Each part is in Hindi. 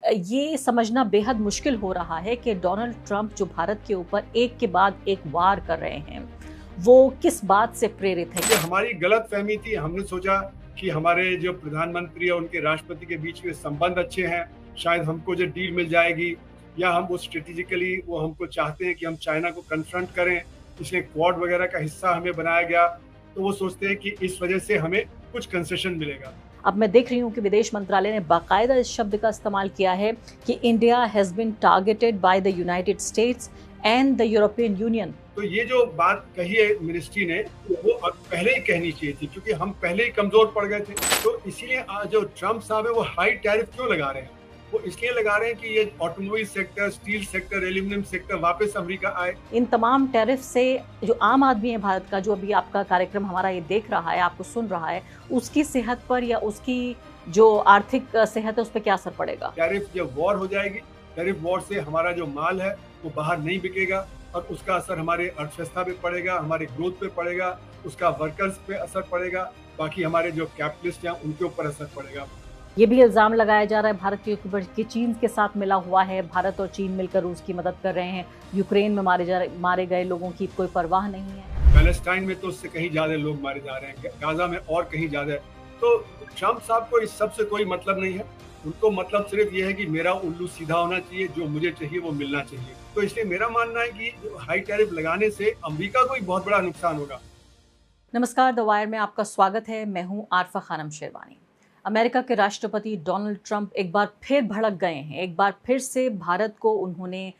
ये समझना बेहद मुश्किल हो रहा है कि डोनाल्ड ट्रंप जो भारत के ऊपर एक के बाद एक वार कर रहे हैं, वो किस बात से प्रेरित है। ये हमारी गलत फहमी थी। हमने सोचा कि हमारे जो प्रधानमंत्री और उनके राष्ट्रपति के बीच में संबंध अच्छे हैं, शायद हमको जो डील मिल जाएगी, या हम वो स्ट्रेटेजिकली वो हमको चाहते हैं कि हम चाइना को कन्फ्रंट करें, इसलिए क्वाड वगैरह का हिस्सा हमें बनाया गया। तो वो सोचते हैं कि इस वजह से हमें कुछ कंसेशन मिलेगा। अब मैं देख रही हूँ कि विदेश मंत्रालय ने बाकायदा इस शब्द का इस्तेमाल किया है कि India has been targeted by the United States and the European Union. तो ये जो बात कही है मिनिस्ट्री ने, वो पहले ही कहनी चाहिए थी, क्योंकि हम पहले ही कमजोर पड़ गए थे। तो इसीलिए जो ट्रंप साहब है वो हाई टैरिफ क्यों लगा रहे हैं? वो इसलिए लगा रहे हैं कि ये automobile sector, steel sector, aluminium sector वापस अमेरिका आए। इन तमाम टैरिफ से जो आम आदमी है भारत का, जो अभी आपका कार्यक्रम हमारा ये देख रहा है, आपको सुन रहा है, उसकी सेहत पर या उसकी जो आर्थिक सेहत है उस पर क्या असर पड़ेगा? टैरिफ जब वॉर हो जाएगी, टैरिफ वॉर से हमारा जो माल है वो बाहर नहीं बिकेगा और उसका असर हमारे अर्थव्यवस्था पे पड़ेगा, हमारे ग्रोथ पे पड़ेगा, उसका वर्कर्स पे असर पड़ेगा, बाकी हमारे जो कैपिटलिस्ट हैं उनके ऊपर असर पड़ेगा। ये भी इल्जाम लगाया जा रहा है भारत के ऊपर कि चीन के साथ मिला हुआ है, भारत और चीन मिलकर रूस की मदद कर रहे हैं, यूक्रेन में मारे गए लोगों की कोई परवाह नहीं है। पैलेस्टाइन में तो उससे कहीं ज्यादा लोग मारे जा रहे हैं, गाजा में और कहीं ज्यादा है। तो ट्रंप साहब को इस सब से कोई मतलब नहीं है। उनको मतलब सिर्फ ये है कि मेरा उल्लू सीधा होना चाहिए, जो मुझे चाहिए वो मिलना चाहिए। तो इसलिए मेरा मानना है कि हाई टैरिफ लगाने से अमेरिका को एक बहुत बड़ा नुकसान होगा। नमस्कार, द वायर में आपका स्वागत है। मैं हूं आरफा खानम शेरवानी। अमेरिका के राष्ट्रपति डोनाल्ड ट्रंप एक बार फिर भड़क गए हैं। एक बार फिर से भारत को उन्होंने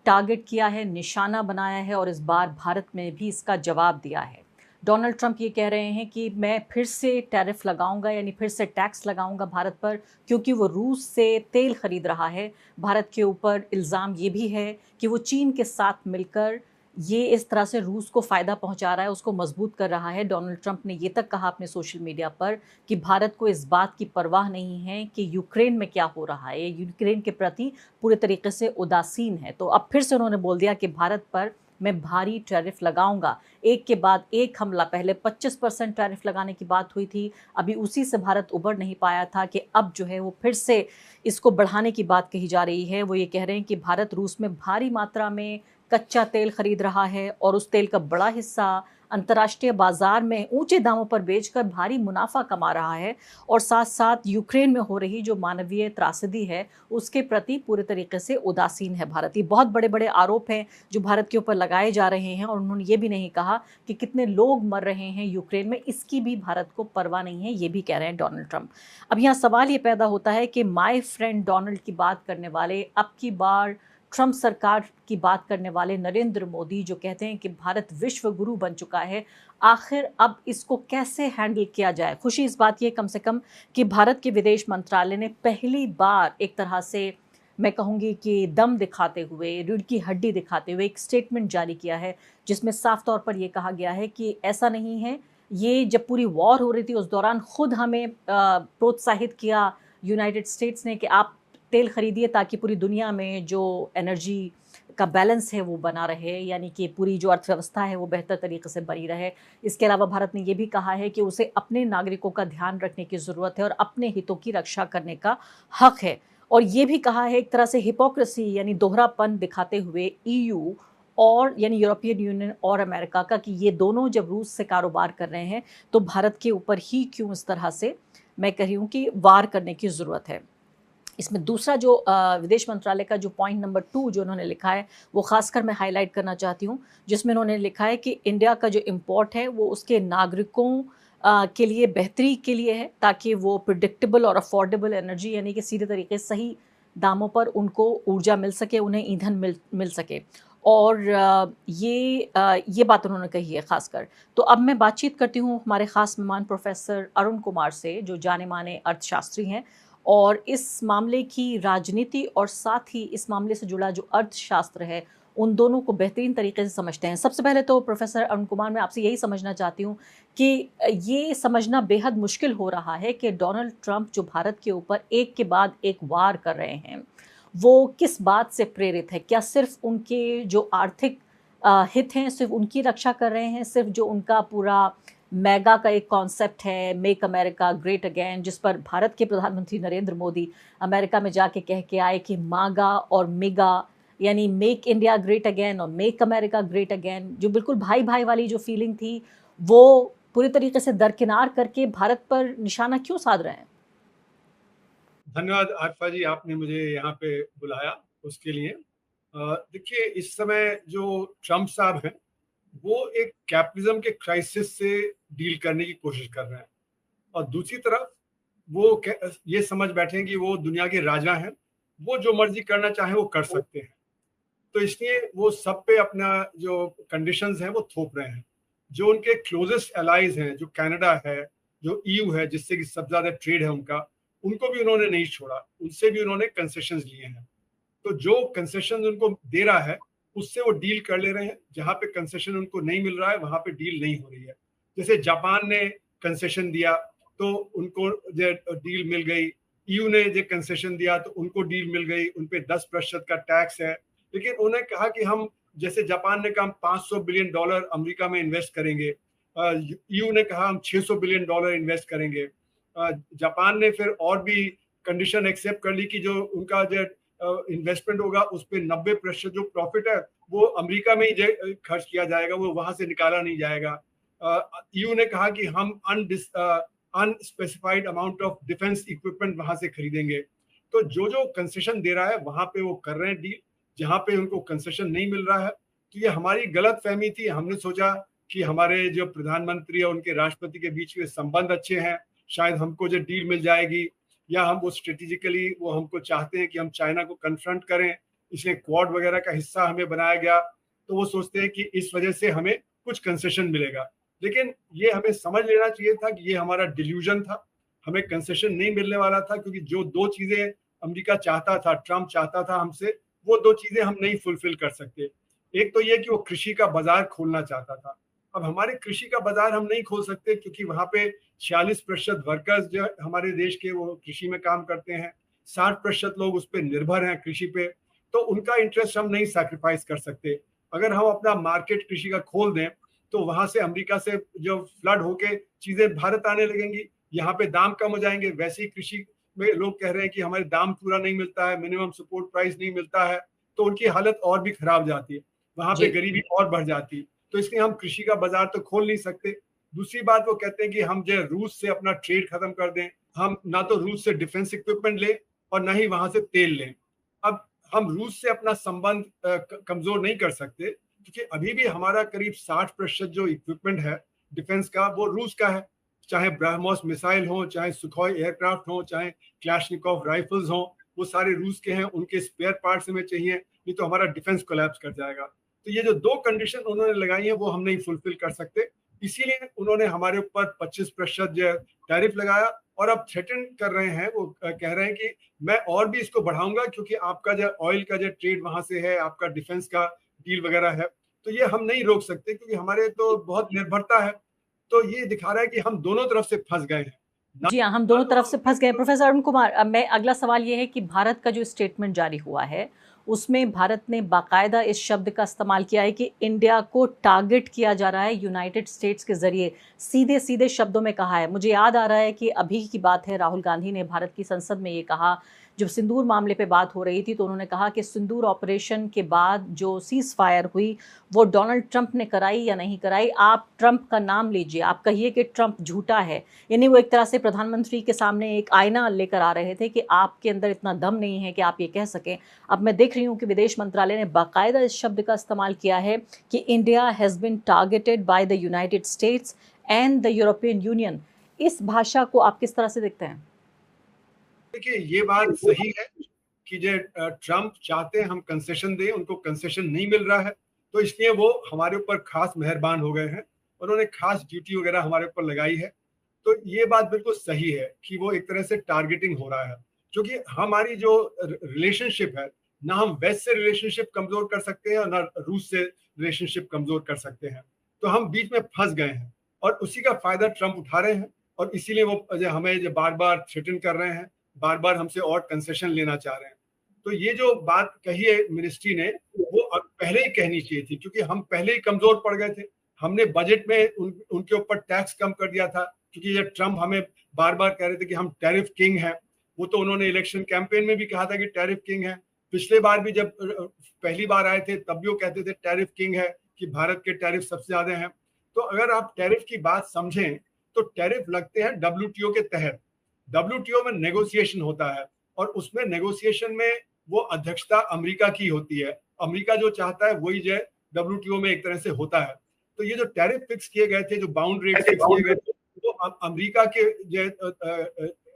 टारगेट किया है, निशाना बनाया है और इस बार भारत में भी इसका जवाब दिया है। डोनाल्ड ट्रंप ये कह रहे हैं कि मैं फिर से टैरिफ लगाऊंगा, यानी फिर से टैक्स लगाऊंगा भारत पर, क्योंकि वो रूस से तेल खरीद रहा है। भारत के ऊपर इल्ज़ाम ये भी है कि वो चीन के साथ मिलकर ये इस तरह से रूस को फ़ायदा पहुंचा रहा है, उसको मजबूत कर रहा है। डोनाल्ड ट्रंप ने ये तक कहा अपने सोशल मीडिया पर कि भारत को इस बात की परवाह नहीं है कि यूक्रेन में क्या हो रहा है, यूक्रेन के प्रति पूरे तरीके से उदासीन है। तो अब फिर से उन्होंने बोल दिया कि भारत पर मैं भारी टैरिफ लगाऊंगा, एक के बाद एक हमला। पहले 25% टैरिफ लगाने की बात हुई थी, अभी उसी से भारत उबर नहीं पाया था कि अब जो है वो फिर से इसको बढ़ाने की बात कही जा रही है। वो ये कह रहे हैं कि भारत रूस में भारी मात्रा में कच्चा तेल खरीद रहा है और उस तेल का बड़ा हिस्सा अंतर्राष्ट्रीय बाजार में ऊंचे दामों पर बेचकर भारी मुनाफा कमा रहा है और साथ साथ यूक्रेन में हो रही जो मानवीय त्रासदी है उसके प्रति पूरे तरीके से उदासीन है भारत। ये बहुत बड़े बड़े आरोप हैं जो भारत के ऊपर लगाए जा रहे हैं और उन्होंने ये भी नहीं कहा कि कितने लोग मर रहे हैं यूक्रेन में, इसकी भी भारत को परवाह नहीं है, ये भी कह रहे हैं डोनाल्ड ट्रंप। अब यहाँ सवाल ये पैदा होता है कि माय फ्रेंड डोनाल्ड की बात करने वाले, अब की बार ट्रंप सरकार की बात करने वाले नरेंद्र मोदी, जो कहते हैं कि भारत विश्व गुरु बन चुका है, आखिर अब इसको कैसे हैंडल किया जाए। खुशी इस बात ये कम से कम कि भारत के विदेश मंत्रालय ने पहली बार एक तरह से, मैं कहूँगी कि दम दिखाते हुए, रीढ़ की हड्डी दिखाते हुए एक स्टेटमेंट जारी किया है जिसमें साफ तौर पर यह कहा गया है कि ऐसा नहीं है, ये जब पूरी वॉर हो रही थी उस दौरान खुद हमें प्रोत्साहित किया यूनाइटेड स्टेट्स ने कि आप तेल खरीदिए ताकि पूरी दुनिया में जो एनर्जी का बैलेंस है वो बना रहे, यानी कि पूरी जो अर्थव्यवस्था है वो बेहतर तरीके से बनी रहे। इसके अलावा भारत ने ये भी कहा है कि उसे अपने नागरिकों का ध्यान रखने की ज़रूरत है और अपने हितों की रक्षा करने का हक है। और ये भी कहा है एक तरह से हिपोक्रेसी यानी दोहरापन दिखाते हुए ईयू और यानी यूरोपियन यूनियन और अमेरिका का, कि ये दोनों जब रूस से कारोबार कर रहे हैं तो भारत के ऊपर ही क्यों इस तरह से, मैं कह रही हूँ कि वार करने की ज़रूरत है। इसमें दूसरा जो विदेश मंत्रालय का जो पॉइंट नंबर 2 जो उन्होंने लिखा है वो खासकर मैं हाईलाइट करना चाहती हूँ, जिसमें उन्होंने लिखा है कि इंडिया का जो इम्पोर्ट है वो उसके नागरिकों के लिए बेहतरी के लिए है, ताकि वो प्रिडिक्टेबल और अफोर्डेबल एनर्जी, यानी कि सीधे तरीके सही दामों पर उनको ऊर्जा मिल सके, उन्हें ईंधन मिल सके। और ये बात उन्होंने कही है खासकर। तो अब मैं बातचीत करती हूँ हमारे ख़ास मेहमान प्रोफेसर अरुण कुमार से, जो जाने माने अर्थशास्त्री हैं और इस मामले की राजनीति और साथ ही इस मामले से जुड़ा जो अर्थशास्त्र है उन दोनों को बेहतरीन तरीके से समझते हैं। सबसे पहले तो प्रोफेसर अरुण कुमार, मैं आपसे यही समझना चाहती हूँ कि ये समझना बेहद मुश्किल हो रहा है कि डोनाल्ड ट्रंप जो भारत के ऊपर एक के बाद एक वार कर रहे हैं, वो किस बात से प्रेरित है? क्या सिर्फ उनके जो आर्थिक हित हैं सिर्फ उनकी रक्षा कर रहे हैं, सिर्फ जो उनका पूरा मेगा का एक कॉन्सेप्ट है, मेक अमेरिका ग्रेट अगेन, जिस पर भारत के प्रधानमंत्री नरेंद्र मोदी अमेरिका में जाके कह के आए कि मागा और मेगा यानी मेक इंडिया ग्रेट अगेन और मेक अमेरिका ग्रेट अगेन, जो बिल्कुल भाई भाई वाली जो फीलिंग थी वो पूरी तरीके से दरकिनार करके भारत पर निशाना क्यों साध रहे हैं? धन्यवाद आरफा जी, आपने मुझे यहाँ पे बुलाया उसके लिए। देखिए, इस समय जो ट्रम्प साहब हैं वो एक कैपिटलिज्म के क्राइसिस से डील करने की कोशिश कर रहे हैं, और दूसरी तरफ वो ये समझ बैठे हैं कि वो दुनिया के राजा हैं, वो जो मर्जी करना चाहे वो कर सकते हैं। तो इसलिए वो सब पे अपना जो कंडीशंस हैं वो थोप रहे हैं। जो उनके क्लोजेस्ट एलाइज हैं, जो कनाडा है, जो ईयू है, जिससे कि सबसे ज्यादा ट्रेड है उनका, उनको भी उन्होंने नहीं छोड़ा, उनसे भी उन्होंने कंसेशंस लिए हैं। तो जो कंसेशन उनको दे रहा है उससे वो डील कर ले रहे हैं, जहां पे कंसेशन उनको नहीं मिल रहा है वहां पे डील नहीं हो रही है। जैसे जापान ने कंसेशन दिया तो उनको जो डील मिल गई, ईयू ने जो कंसेशन दिया तो उनको डील मिल गई, उन पे 10% का टैक्स है। लेकिन उन्हें कहा कि हम, जैसे जापान ने कहा हम $500 बिलियन अमेरिका में इन्वेस्ट करेंगे, ईयू ने कहा हम $600 बिलियन इन्वेस्ट करेंगे। जापान ने फिर और भी कंडीशन एक्सेप्ट कर ली कि जो उनका जो इन्वेस्टमेंट होगा उस पर 90% जो प्रॉफिट है वो अमेरिका में ही खर्च किया जाएगा, वो वहां से निकाला नहीं जाएगा। ईयू ने कहा कि हम unspecified amount of defence equipment वहां से खरीदेंगे। तो जो जो कंसेशन दे रहा है वहां पे वो कर रहे हैं डील, जहां पे उनको कंसेशन नहीं मिल रहा है। तो ये हमारी गलत फहमी थी। हमने सोचा कि हमारे जो प्रधानमंत्री और उनके राष्ट्रपति के बीच में संबंध अच्छे हैं, शायद हमको जो डील मिल जाएगी, या हम वो स्ट्रेटेजिकली वो हमको चाहते हैं कि हम चाइना को कन्फ्रंट करें, इसलिए क्वाड वगैरह का हिस्सा हमें बनाया गया। तो वो सोचते हैं कि इस वजह से हमें कुछ कंसेशन मिलेगा। लेकिन ये हमें समझ लेना चाहिए था कि ये हमारा डिल्यूजन था, हमें कंसेशन नहीं मिलने वाला था, क्योंकि जो दो चीजें अमेरिका चाहता था, ट्रम्प चाहता था हमसे, वो दो चीजें हम नहीं फुलफिल कर सकते। एक तो ये कि वो कृषि का बाजार खोलना चाहता था। अब हमारे कृषि का बाजार हम नहीं खोल सकते, क्योंकि वहां पे 46% वर्कर्स जो हमारे देश के वो कृषि में काम करते हैं, 60% लोग उस पर निर्भर हैं कृषि पे। तो उनका इंटरेस्ट हम नहीं सैक्रिफाइस कर सकते। अगर हम अपना मार्केट कृषि का खोल दें तो वहां से अमेरिका से जो फ्लड होके चीजें भारत आने लगेंगी, यहाँ पे दाम कम हो जाएंगे। वैसे ही कृषि में लोग कह रहे हैं कि हमारे दाम पूरा नहीं मिलता है, मिनिमम सपोर्ट प्राइस नहीं मिलता है, तो उनकी हालत और भी खराब जाती है, वहां पे जी। गरीबी और बढ़ जाती है। तो इसलिए हम कृषि का बाजार तो खोल नहीं सकते। दूसरी बात, वो कहते हैं कि हम जो रूस से अपना ट्रेड खत्म कर दें, हम ना तो रूस से डिफेंस इक्विपमेंट लें और ना ही वहां से तेल लें। अब हम रूस से अपना संबंध कमजोर नहीं कर सकते, क्योंकि अभी भी हमारा करीब 60% जो इक्विपमेंट है डिफेंस का वो रूस का है। चाहे ब्रह्मोस मिसाइल हो, चाहे सुखोई एयरक्राफ्ट हो, चाहे क्लैशनिकोव राइफल्स हो, वो सारे रूस के हैं। उनके स्पेयर पार्ट्स हमें चाहिए, नहीं तो हमारा डिफेंस कोलैप्स कर जाएगा। तो ये जो दो कंडीशन उन्होंने लगाई है वो हम नहीं फुलफिल कर सकते। इसीलिए उन्होंने हमारे ऊपर 25% जो टैरिफ लगाया, और अब थ्रेटन कर रहे हैं, वो कह रहे हैं कि मैं और भी इसको बढ़ाऊंगा, क्योंकि आपका जो ऑयल का जो ट्रेड वहां से है, आपका डिफेंस का डील वगैरह है, तो ये हम नहीं रोक सकते, क्योंकि हमारे तो बहुत निर्भरता है। तो ये दिखा रहा है कि हम दोनों तरफ से फंस गए हैं ना। जी हाँ, हम दोनों तरफ से फंस गए। प्रोफेसर अरुण कुमार, अब मैं अगला सवाल ये है कि भारत का जो स्टेटमेंट जारी हुआ है उसमें भारत ने बाकायदा इस शब्द का इस्तेमाल किया है कि इंडिया को टारगेट किया जा रहा है यूनाइटेड स्टेट्स के जरिए, सीधे सीधे शब्दों में कहा है। मुझे याद आ रहा है कि अभी की बात है, राहुल गांधी ने भारत की संसद में ये कहा, जब सिंदूर मामले पे बात हो रही थी तो उन्होंने कहा कि सिंदूर ऑपरेशन के बाद जो सीज फायर हुई वो डोनाल्ड ट्रंप ने कराई या नहीं कराई, आप ट्रंप का नाम लीजिए, आप कहिए कि ट्रंप झूठा है। यानी वो एक तरह से प्रधानमंत्री के सामने एक आईना लेकर आ रहे थे कि आपके अंदर इतना दम नहीं है कि आप ये कह सकें। अब मैं देख रही हूँ कि विदेश मंत्रालय ने बाकायदा इस शब्द का इस्तेमाल किया है कि India has been targeted by the United States and the European union. इस भाषा को आप किस तरह से देखते हैं? देखिए, ये बात सही है कि जो ट्रम्प चाहते हैं हम कंसेशन दें, उनको कंसेशन नहीं मिल रहा है, तो इसलिए वो हमारे ऊपर खास मेहरबान हो गए हैं, उन्होंने खास ड्यूटी वगैरह हमारे ऊपर लगाई है। तो ये बात बिल्कुल सही है कि वो एक तरह से टारगेटिंग हो रहा है, क्योंकि हमारी जो रिलेशनशिप है, ना हम वेस्ट से रिलेशनशिप कमजोर कर सकते हैं और ना रूस से रिलेशनशिप कमजोर कर सकते हैं। तो हम बीच में फंस गए हैं, और उसी का फायदा ट्रम्प उठा रहे हैं, और इसीलिए वो हमें जो बार बार थ्रेटन कर रहे हैं, बार बार हमसे और कंसेशन लेना चाह रहे हैं। तो ये जो बात कही है मिनिस्ट्री ने, वो पहले ही कहनी चाहिए थी, क्योंकि हम पहले ही कमजोर पड़ गए थे। हमने बजट में उनके ऊपर टैक्स कम कर दिया था, क्योंकि ये ट्रम्प हमें बार बार कह रहे थे कि हम टैरिफ किंग हैं। वो तो उन्होंने इलेक्शन कैंपेन में भी कहा था कि टैरिफ किंग है। पिछले बार भी जब पहली बार आए थे तब भी वो कहते थे टैरिफ किंग है, कि भारत के टैरिफ सबसे ज्यादा हैं। तो अगर आप टैरिफ की बात समझें तो टैरिफ लगते हैं डब्ल्यूटीओ के तहत। डब्ल्यूटीओ में नेगोशिएशन होता है और उसमें नेगोशिएशन में वो अध्यक्षता अमेरिका की होती है। अमेरिका जो चाहता है वही जो डब्ल्यूटीओ में एक तरह से होता है। तो ये जो टैरिफ फिक्स किए गए थे, जो बाउंड रेट फिक्स किए गए थे, वो अमेरिका के जो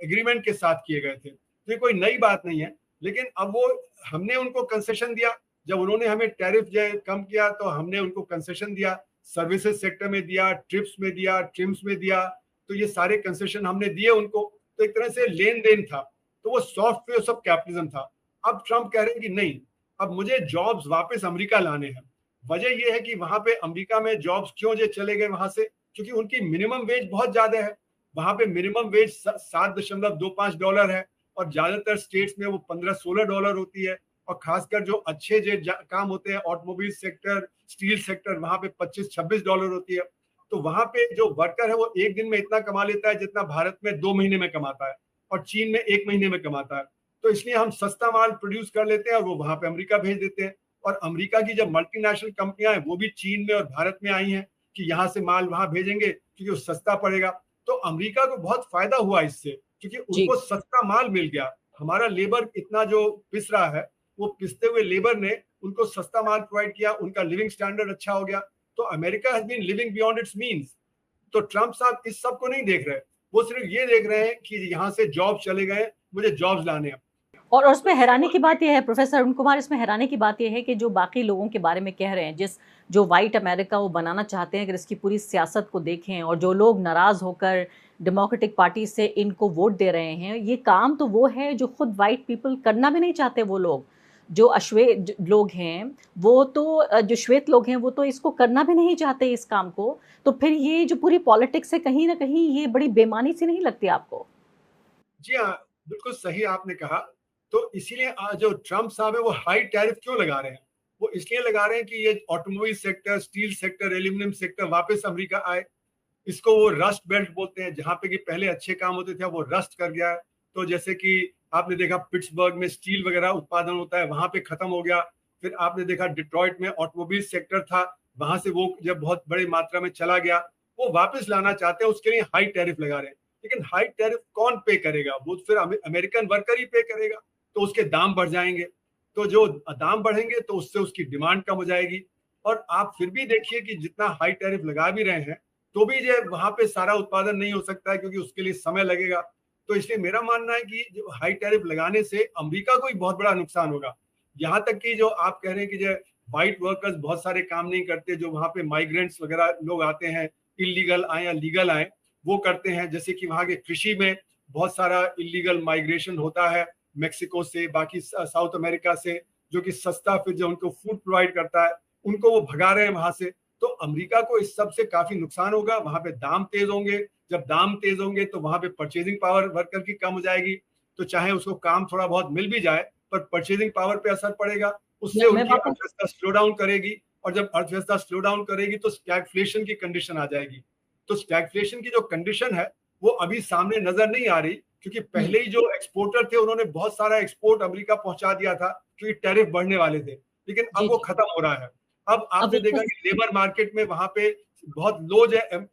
एग्रीमेंट के साथ किए गए थे। तो ये कोई नई बात नहीं है, लेकिन अब वो हमने उनको कंसेशन दिया। जब उन्होंने हमें टैरिफ जो कम किया तो हमने उनको कंसेशन दिया, सर्विसेज सेक्टर में दिया, ट्रिप्स में दिया, ट्रिम्स में दिया। तो ये सारे कंसेशन हमने दिए उनको। तो एक तरह से लेन देन था, तो वो सॉफ्ट वे ऑफ कैपिटलिज्म था। अब ट्रम्प कह रहे हैं कि नहीं, अब मुझे जॉब्स वापस अमेरिका लाने हैं। वजह यह है कि वहां पे अमेरिका में जॉब्स क्यों जो चले गए वहां से, क्योंकि उनकी मिनिमम वेज बहुत ज्यादा है। वहां पे मिनिमम वेज $7.25 है और ज्यादातर स्टेट्स में वो $15-16 होती है। और खासकर जो अच्छे जो काम होते हैं, ऑटोमोबाइल सेक्टर, स्टील सेक्टर, वहां पे $25-26 होती है। तो वहां पे जो वर्कर है वो एक दिन में इतना कमा लेता है जितना भारत में 2 महीने में कमाता है और चीन में 1 महीने में कमाता है। तो इसलिए हम सस्ता माल प्रोड्यूस कर लेते हैं और वो वहां पे अमेरिका भेज देते हैं। और अमेरिका की जब मल्टीनेशनल कंपनियां हैं वो भी चीन में और भारत में आई हैं कि यहाँ से माल वहां भेजेंगे क्योंकि वो सस्ता पड़ेगा। तो अमेरिका को बहुत फायदा हुआ इससे, क्योंकि उनको सस्ता माल मिल गया। हमारा लेबर इतना जो पिस रहा है, वो पिसते हुए लेबर ने उनको सस्ता माल प्रोवाइड किया, उनका लिविंग स्टैंडर्ड अच्छा हो गया। तो America has been living beyond its means. तो ट्रम्प साहब इस सब को नहीं देख रहे, वो सिर्फ ये देख रहे हैं कि यहाँ से जॉब चले गए, मुझे जॉब्स लाने हैं। और उसमें हैरानी की बात यह है प्रोफेसर अरुण कुमार, इसमें हैरानी की बात यह है कि जो बाकी लोगों के बारे में कह रहे हैं, जो वाइट अमेरिका वो बनाना चाहते हैं, अगर इसकी पूरी सियासत को देखें और जो लोग नाराज होकर डेमोक्रेटिक पार्टी से इनको वोट दे रहे हैं, ये काम तो वो है जो खुद वाइट पीपल करना भी नहीं चाहते। वो लोग जो अश्वेत लोग हैं, वो तो जो श्वेत लोग हैं वो तो इसको करना भी नहीं चाहते इस काम को। तो फिर ये जो पूरी पॉलिटिक्स है, कहीं ना कहीं ये बड़ी बेमानी सी नहीं लगती आपको? जी हाँ, बिल्कुल सही आपने कहा। तो इसीलिए जो ट्रम्प साहब है वो हाई टैरिफ क्यों लगा रहे हैं? वो इसलिए लगा रहे हैं कि ये automobile sector, steel sector, aluminium sector वापस अमेरिका आए। इसको वो रस्ट बेल्ट बोलते हैं, जहां पे कि पहले अच्छे काम होते थे वो रस्ट कर गया है। तो जैसे कि आपने देखा पिट्सबर्ग में स्टील वगैरह उत्पादन होता है, वहां पे खत्म हो गया। फिर आपने देखा डिट्रॉइट में ऑटोमोबाइल सेक्टर था, वहां से वो जब बहुत बड़ी मात्रा में चला गया, वो वापस लाना चाहते हैं। उसके लिए हाई टैरिफ लगा रहे हैं। लेकिन हाई टैरिफ कौन पे करेगा? वो फिर अमेरिकन वर्कर ही पे करेगा। तो उसके दाम बढ़ जाएंगे। तो जो दाम बढ़ेंगे तो उससे उसकी डिमांड कम हो जाएगी। और आप फिर भी देखिए कि जितना हाई टैरिफ लगा भी रहे हैं तो भी जो वहां पे सारा उत्पादन नहीं हो सकता है, क्योंकि उसके लिए समय लगेगा। तो इसलिए मेरा मानना है कि जो हाई टैरिफ लगाने से अमेरिका को ही बहुत बड़ा नुकसान होगा। यहाँ तक कि जो आप कह रहे हैं कि जो व्हाइट वर्कर्स बहुत सारे काम नहीं करते, जो वहां पे माइग्रेंट्स वगैरह लोग आते हैं, इलीगल आए या लीगल आए, वो करते हैं। जैसे कि वहां के कृषि में बहुत सारा इलीगल माइग्रेशन होता है, मेक्सिको से, बाकी साउथ अमेरिका से, जो कि सस्ता फिर जो उनको फूड प्रोवाइड करता है, उनको वो भगा रहे हैं वहां से। तो अमेरिका को इस सब से काफी नुकसान होगा। वहां पे दाम तेज होंगे। जब दाम तेज होंगे तो वहां पे परचेजिंग पावर वर्कर की कम हो जाएगी। तो चाहे उसको काम थोड़ा बहुत मिल भी जाए, पर परचेजिंग पावर पे असर पड़ेगा। उससे उनकी अर्थव्यवस्था स्लो डाउन करेगी। और जब अर्थव्यवस्था स्लो डाउन करेगी तो स्टैगफ्लेशन की कंडीशन आ जाएगी। तो स्टैगफ्लेशन की जो कंडीशन है वो अभी सामने नजर नहीं आ रही, क्योंकि पहले ही जो एक्सपोर्टर थे उन्होंने बहुत सारा एक्सपोर्ट अमेरिका पहुंचा दिया था, क्योंकि टैरिफ बढ़ने वाले थे। लेकिन अब वो खत्म हो रहा है। अब आपने देखा कि लेबर मार्केट में वहां पे बहुत लो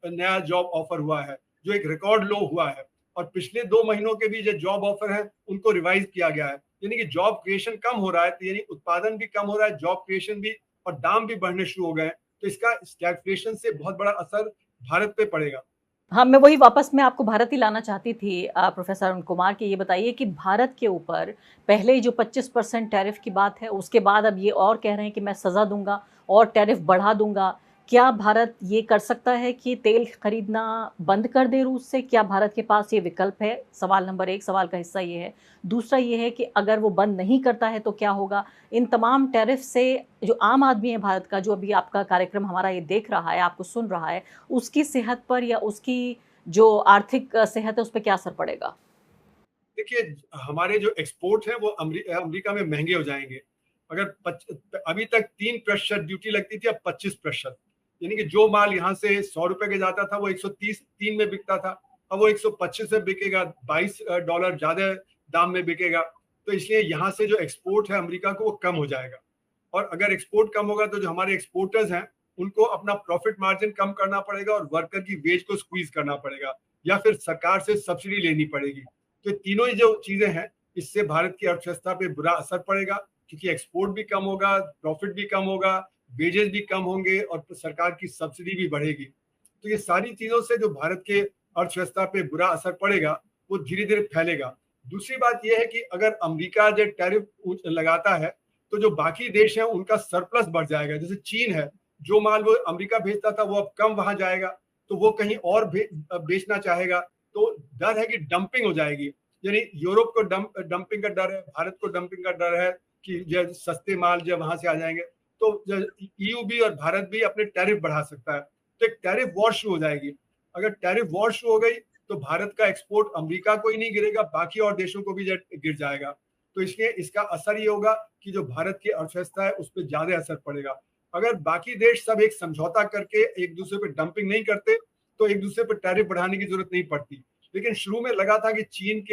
नया जॉब ऑफर हुआ है, जो एक रिकॉर्ड लो हुआ है। और पिछले 2 महीनों के भी जो जॉब ऑफर है उनको रिवाइज किया गया है। यानी कि जॉब क्रिएशन कम हो रहा है, तो यानी उत्पादन भी कम हो रहा है, जॉब क्रिएशन भी, और दाम भी बढ़ने शुरू हो गए। तो इसका स्टैगफ्लेशन से बहुत बड़ा असर भारत पे पड़ेगा। हाँ, मैं वही वापस मैं आपको भारत ही लाना चाहती थी प्रोफेसर अरुण कुमार, कि ये बताइए कि भारत के ऊपर पहले जो 25% टैरिफ की बात है, उसके बाद अब ये और कह रहे हैं कि मैं सज़ा दूंगा और टैरिफ बढ़ा दूंगा। क्या भारत ये कर सकता है कि तेल खरीदना बंद कर दे रूस से? क्या भारत के पास ये विकल्प है? सवाल नंबर 1, सवाल का हिस्सा ये है। दूसरा ये है कि अगर वो बंद नहीं करता है तो क्या होगा? इन तमाम टैरिफ से जो आम आदमी है भारत का, जो अभी आपका कार्यक्रम हमारा ये देख रहा है, आपको सुन रहा है, उसकी सेहत पर या उसकी जो आर्थिक सेहत है उस पर क्या असर पड़ेगा? देखिए, हमारे जो एक्सपोर्ट है वो अमेरिका में महंगे हो जाएंगे। अगर अभी तक 3% ड्यूटी लगती थी, अब 25%। यानी कि जो माल यहाँ से 100 रुपए के जाता था वो 133 में बिकता था, अब वो 125 में बिकेगा, $22 ज्यादा दाम में बिकेगा। तो इसलिए यहाँ से जो एक्सपोर्ट है अमेरिका को वो कम हो जाएगा, और अगर एक्सपोर्ट कम होगा तो जो हमारे एक्सपोर्टर्स हैं उनको अपना प्रॉफिट मार्जिन कम करना पड़ेगा और वर्कर की वेज को स्क्वीज करना पड़ेगा, या फिर सरकार से सब्सिडी लेनी पड़ेगी। तो तीनों ही जो चीजें हैं इससे भारत की अर्थव्यवस्था पे बुरा असर पड़ेगा, क्योंकि एक्सपोर्ट भी कम होगा, प्रॉफिट भी कम होगा, वेजेस भी कम होंगे और सरकार की सब्सिडी भी बढ़ेगी। तो ये सारी चीजों से जो भारत के अर्थव्यवस्था पे बुरा असर पड़ेगा वो धीरे धीरे फैलेगा। दूसरी बात यह है कि अगर अमेरिका जो टैरिफ लगाता है तो जो बाकी देश हैं उनका सरप्लस बढ़ जाएगा। जैसे चीन है, जो माल वो अमेरिका भेजता था वो अब कम वहां जाएगा, तो वो कहीं और बेचना चाहेगा, तो डर है कि डंपिंग हो जाएगी। यानी यूरोप को डंपिंग का डर है, भारत को डंपिंग का डर है कि जो सस्ते माल जब वहां से आ जाएंगे तो ईयू भी और भारत भी अपने टैरिफ बढ़ा सकता है, तो एक टैरिफ वॉर शुरू हो जाएगी। अगर टैरिफ वॉर शुरू हो गई तो भारत का एक्सपोर्ट अमेरिका को ही नहीं गिरेगा, बाकी और देशों को भी गिर जाएगा। तो इसलिए इसका असर ये होगा कि जो भारत की अर्थव्यवस्था है उस पर ज्यादा असर पड़ेगा। अगर बाकी देश सब एक समझौता करके एक दूसरे पे डंपिंग नहीं करते तो एक दूसरे पर टैरिफ बढ़ाने की जरूरत नहीं पड़ती। लेकिन शुरू में लगा था कि चीन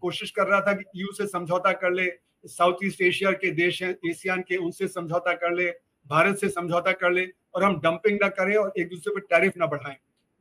कोशिश कर रहा था कि ईयू से समझौता कर ले, साउथ ईस्ट एशिया के देश हैं एशियान के, उनसे समझौता कर ले, भारत से समझौता कर ले और हम डंपिंग ना करें और एक दूसरे पर टैरिफ ना बढ़ाएं।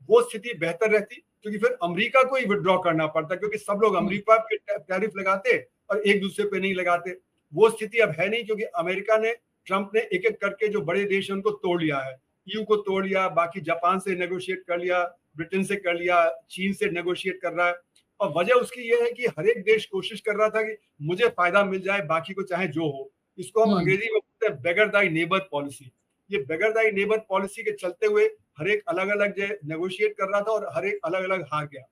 वो स्थिति बेहतर रहती, क्योंकि फिर अमेरिका को ही विड्रॉ करना पड़ता, क्योंकि सब लोग अमेरिका पे टैरिफ लगाते और एक दूसरे पे नहीं लगाते। वो स्थिति अब है नहीं, क्योंकि अमेरिका ने, ट्रंप ने एक एक करके जो बड़े देश हैं उनको तोड़ लिया है। ईयू को तोड़ लिया, बाकी जापान से नेगोशिएट कर लिया, ब्रिटेन से कर लिया, चीन से नेगोशिएट कर रहा है। और वजह उसकी ये है कि हर एक देश कोशिश कर रहा था कि मुझे फायदा मिल जाए, बाकी को चाहे जो हो। इसको हम अंग्रेजी में बोलते हैं बेगर दाई नेबर पॉलिसी। ये बेगर दाई नेबर पॉलिसी के चलते हुए हर एक अलग अलग जो नेगोशिएट कर रहा था और हर एक अलग अलग हार गया।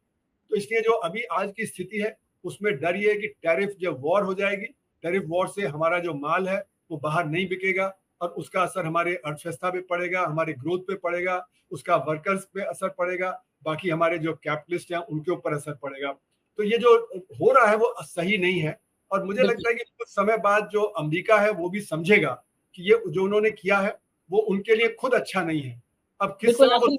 तो इसलिए जो अभी आज की स्थिति है उसमें डर ये है कि टैरिफ जब वॉर हो जाएगी, टैरिफ वॉर से हमारा जो माल है वो बाहर नहीं बिकेगा और उसका असर हमारे अर्थव्यवस्था पे पड़ेगा, हमारे ग्रोथ पे पड़ेगा, उसका वर्कर्स पे असर पड़ेगा, बाकी हमारे जो कैपिटलिस्ट हैं उनके ऊपर असर पड़ेगा। तो ये जो हो रहा है वो सही नहीं है, और मुझे लगता है कि कुछ समय बाद जो अमेरिका है वो भी समझेगा कि ये जो उन्होंने किया है वो उनके लिए खुद अच्छा नहीं है। अब किस समय वो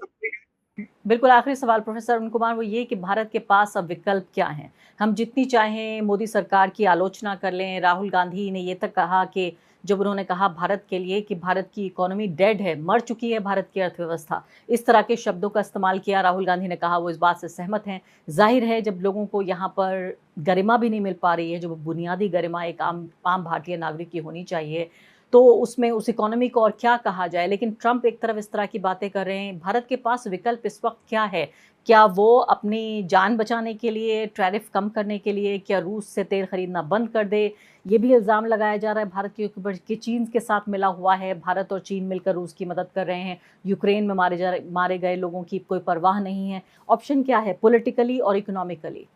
बिल्कुल आखिरी सवाल प्रोफेसर अरुण कुमार, वो ये कि भारत के पास अब विकल्प क्या हैं? हम जितनी चाहें मोदी सरकार की आलोचना कर लें। राहुल गांधी ने ये तक कहा कि जब उन्होंने कहा भारत के लिए कि भारत की इकोनॉमी डेड है, मर चुकी है भारत की अर्थव्यवस्था, इस तरह के शब्दों का इस्तेमाल किया। राहुल गांधी ने कहा वो इस बात से सहमत हैं। जाहिर है जब लोगों को यहाँ पर गरिमा भी नहीं मिल पा रही है, जो बुनियादी गरिमा एक आम भारतीय नागरिक की होनी चाहिए, तो उसमें उस इकोनॉमी को और क्या कहा जाए। लेकिन ट्रंप एक तरफ इस तरह की बातें कर रहे हैं। भारत के पास विकल्प इस वक्त क्या है? क्या वो अपनी जान बचाने के लिए, टैरिफ कम करने के लिए, क्या रूस से तेल खरीदना बंद कर दे? ये भी इल्ज़ाम लगाया जा रहा है भारत के ऊपर कि चीन के साथ मिला हुआ है, भारत और चीन मिलकर रूस की मदद कर रहे हैं, यूक्रेन में मारे गए लोगों की कोई परवाह नहीं है। ऑप्शन क्या है पॉलिटिकली और इकोनॉमिकली?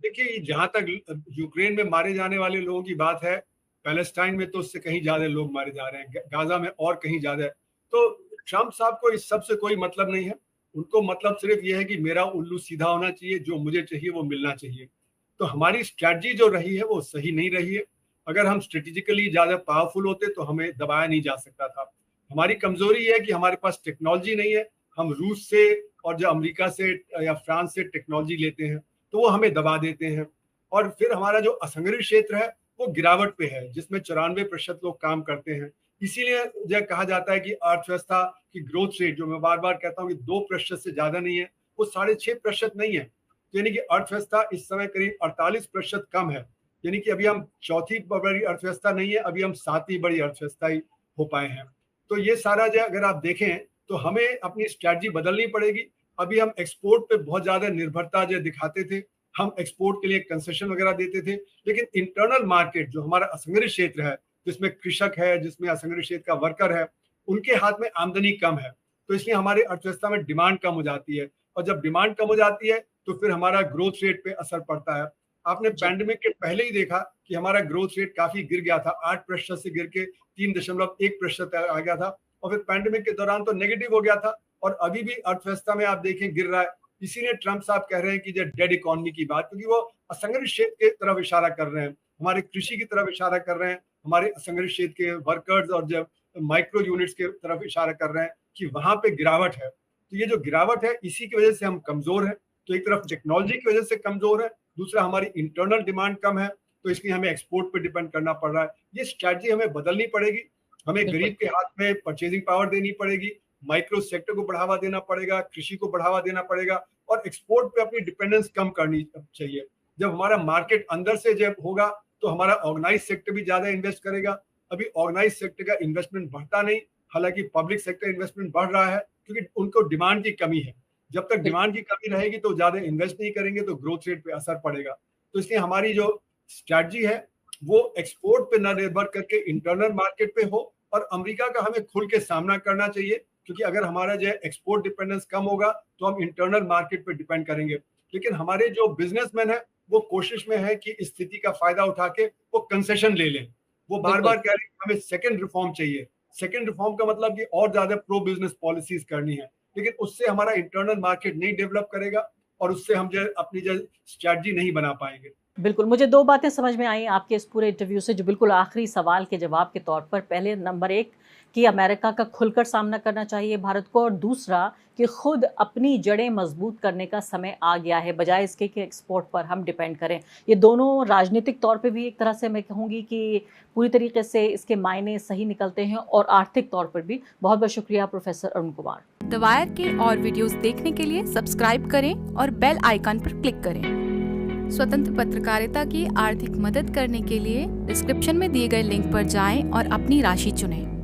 देखिए, जहां तक यूक्रेन में मारे जाने वाले लोगों की बात है, पैलेस्टाइन में तो उससे कहीं ज्यादा लोग मारे जा रहे हैं, गाजा में और कहीं ज्यादा है। तो ट्रंप साहब को इस सब से कोई मतलब नहीं है। उनको मतलब सिर्फ ये है कि मेरा उल्लू सीधा होना चाहिए, जो मुझे चाहिए वो मिलना चाहिए। तो हमारी स्ट्रैटेजी जो रही है वो सही नहीं रही है। अगर हम स्ट्रेटेजिकली ज्यादा पावरफुल होते तो हमें दबाया नहीं जा सकता था। हमारी कमजोरी ये है कि हमारे पास टेक्नोलॉजी नहीं है। हम रूस से और जो अमेरिका से या फ्रांस से टेक्नोलॉजी लेते हैं तो वो हमें दबा देते हैं। और फिर हमारा जो असंगठित क्षेत्र है वो गिरावट पे है, जिसमें 94% लोग काम करते हैं। इसीलिए जो कहा जाता है कि अर्थव्यवस्था की ग्रोथ रेट, जो मैं बार बार कहता हूँ कि 2% से ज्यादा नहीं है, वो 6.5% नहीं है। यानी कि अर्थव्यवस्था इस समय करीब 48% कम है। यानी कि अभी हम चौथी बड़ी अर्थव्यवस्था नहीं है, अभी हम 7वीं बड़ी अर्थव्यवस्था ही हो पाए हैं। तो ये सारा जो अगर आप देखें तो हमें अपनी स्ट्रैटेजी बदलनी पड़ेगी। अभी हम एक्सपोर्ट पे बहुत ज्यादा निर्भरता जो दिखाते थे, हम एक्सपोर्ट के लिए कंसेशन वगैरह देते थे, लेकिन इंटरनल मार्केट जो हमारा असंगठित क्षेत्र है, जिसमें कृषक है, जिसमें असंगठित क्षेत्र का वर्कर है, उनके हाथ में आमदनी कम है। तो इसलिए हमारी अर्थव्यवस्था में डिमांड कम हो जाती है, और जब डिमांड कम हो जाती है तो फिर हमारा ग्रोथ रेट पे असर पड़ता है। आपने पैंडेमिक के पहले ही देखा कि हमारा ग्रोथ रेट काफी गिर गया था, 8% से गिर के 3.1% आ गया था, और फिर पैंडेमिक के दौरान तो नेगेटिव हो गया था, और अभी भी अर्थव्यवस्था में आप देखें गिर रहा है। इसीलिए ट्रंप साहब कह रहे हैं कि जो डेड इकोनॉमी की बात, क्योंकि वो असंगठित क्षेत्र की तरफ इशारा कर रहे हैं, हमारे कृषि की तरफ इशारा कर रहे हैं, हमारे असंगठित क्षेत्र के वर्कर्स और जब माइक्रो यूनिट्स की तरफ इशारा कर रहे हैं कि वहां पे गिरावट है। तो ये जो गिरावट है इसी की वजह से हम कमजोर हैं। तो एक तरफ टेक्नोलॉजी की वजह से कमजोर है, दूसरा हमारी इंटरनल डिमांड कम है, तो इसलिए हमें एक्सपोर्ट पे डिपेंड करना पड़ रहा है। ये स्ट्रैटेजी हमें बदलनी पड़ेगी। हमें गरीब के हाथ में परचेजिंग पावर देनी पड़ेगी, माइक्रो सेक्टर को बढ़ावा देना पड़ेगा, कृषि को बढ़ावा देना पड़ेगा और एक्सपोर्ट पे अपनी डिपेंडेंस कम करनी चाहिए। जब हमारा मार्केट अंदर से जब होगा तो हमारा ऑर्गेनाइज सेक्टर भी ज्यादा इन्वेस्ट करेगा। अभी ऑर्गेनाइज सेक्टर का इन्वेस्टमेंट बढ़ता नहीं, हालांकि पब्लिक सेक्टर इन्वेस्टमेंट बढ़ रहा है क्योंकि उनको डिमांड की कमी है। जब तक डिमांड की कमी रहेगी तो ज्यादा इन्वेस्ट नहीं करेंगे तो ग्रोथ रेट पे असर पड़ेगा। तो इसलिए हमारी जो स्ट्रैटेजी है वो एक्सपोर्ट पे न निर्भर करके इंटरनल मार्केट पे हो, और अमेरिका का हमें खुल के सामना करना चाहिए, क्योंकि अगर हमारा जो एक्सपोर्ट डिपेंडेंस कम होगा तो हम इंटरनल मार्केट पे डिपेंड करेंगे। लेकिन हमारे जो बिजनेसमैन है वो कोशिश में है कि इस स्थिति का फायदा उठा के वो कंसेशन ले लें। वो बार बार कह रहे हैं हमें सेकंड रिफॉर्म चाहिए। सेकंड रिफॉर्म का मतलब कि और ज्यादा प्रो बिजनेस पॉलिसीज करनी है, लेकिन उससे हमारा इंटरनल मार्केट नहीं डेवलप करेगा और उससे हम जो अपनी जो स्ट्रैटेजी नहीं बना पाएंगे। बिल्कुल, मुझे 2 बातें समझ में आई आपके इस पूरे इंटरव्यू से, जो बिल्कुल आखिरी सवाल के जवाब के तौर पर। पहले नंबर 1 कि अमेरिका का खुलकर सामना करना चाहिए भारत को, और दूसरा कि खुद अपनी जड़ें मजबूत करने का समय आ गया है, बजाय इसके कि एक्सपोर्ट पर हम डिपेंड करें। ये दोनों राजनीतिक तौर पे भी एक तरह से मैं कहूँगी कि पूरी तरीके से इसके मायने सही निकलते हैं, और आर्थिक तौर पर भी। बहुत बहुत शुक्रिया professor Arun Kumar. The wire के और वीडियोस देखने के लिए सब्सक्राइब करें और बेल आइकन पर क्लिक करें। स्वतंत्र पत्रकारिता की आर्थिक मदद करने के लिए डिस्क्रिप्शन में दिए गए लिंक पर जाएं और अपनी राशि चुनें।